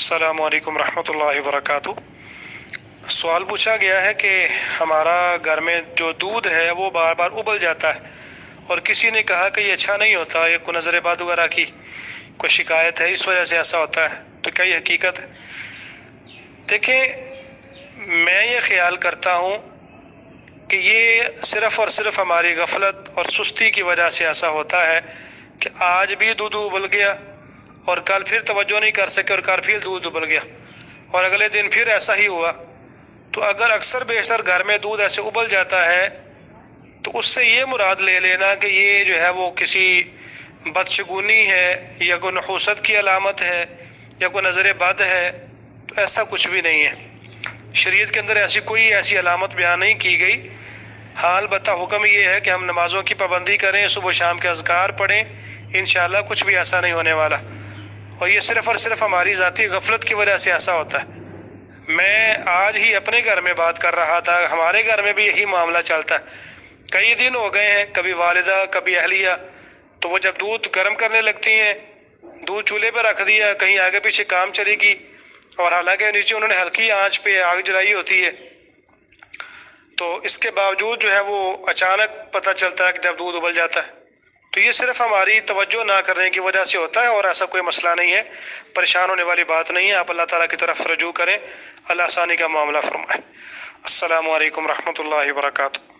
अस्सलामु अलैकुम रहमतुल्लाहि वबरकातुह। सवाल पूछा गया है कि हमारा घर में जो दूध है वो बार बार उबल जाता है और किसी ने कहा कि ये अच्छा नहीं होता, ये को नज़र बद वगैरह की कोई शिकायत है, इस वजह से ऐसा होता है, तो क्या ये हकीकत है? देखें, मैं ये ख्याल करता हूँ कि ये सिर्फ़ और सिर्फ हमारी गफलत और सुस्ती की वजह से ऐसा होता है कि आज भी दूध उबल गया और कल फिर तवज्जो नहीं कर सके और कल फिर दूध उबल गया और अगले दिन फिर ऐसा ही हुआ। तो अगर अक्सर बेशतर घर में दूध ऐसे उबल जाता है तो उससे ये मुराद ले लेना कि ये जो है वो किसी बदशगुनी है या कोई नहूसत की अलामत है या कोई नज़र बद है, तो ऐसा कुछ भी नहीं है। शरीयत के अंदर ऐसी अलामत बयान नहीं की गई। हाल बता हुक्म ये है कि हम नमाज़ों की पाबंदी करें, सुबह शाम के अज़कार पढ़ें, इंशाअल्लाह कुछ भी ऐसा नहीं होने वाला। और ये सिर्फ़ और सिर्फ हमारी ज़ाती गफलत की वजह से ऐसा होता है। मैं आज ही अपने घर में बात कर रहा था, हमारे घर में भी यही मामला चलता है। कई दिन हो गए हैं, कभी वालिदा कभी अहलिया, तो वो जब दूध गर्म करने लगती हैं, दूध चूल्हे पर रख दिया, कहीं आगे पीछे काम चलेगी और हालांकि नीचे उन्होंने हल्की आंच पे आग जलाई होती है, तो इसके बावजूद जो है वो अचानक पता चलता है कि जब दूध उबल जाता है। तो ये सिर्फ हमारी तवज्जो ना करने की वजह से होता है और ऐसा कोई मसला नहीं है, परेशान होने वाली बात नहीं है। आप अल्लाह ताला की तरफ रजू करें, अल्लाह आसानी का मामला फरमाए। अस्सलामु अलैकुम रहमतुल्लाहि व बरकातुहू।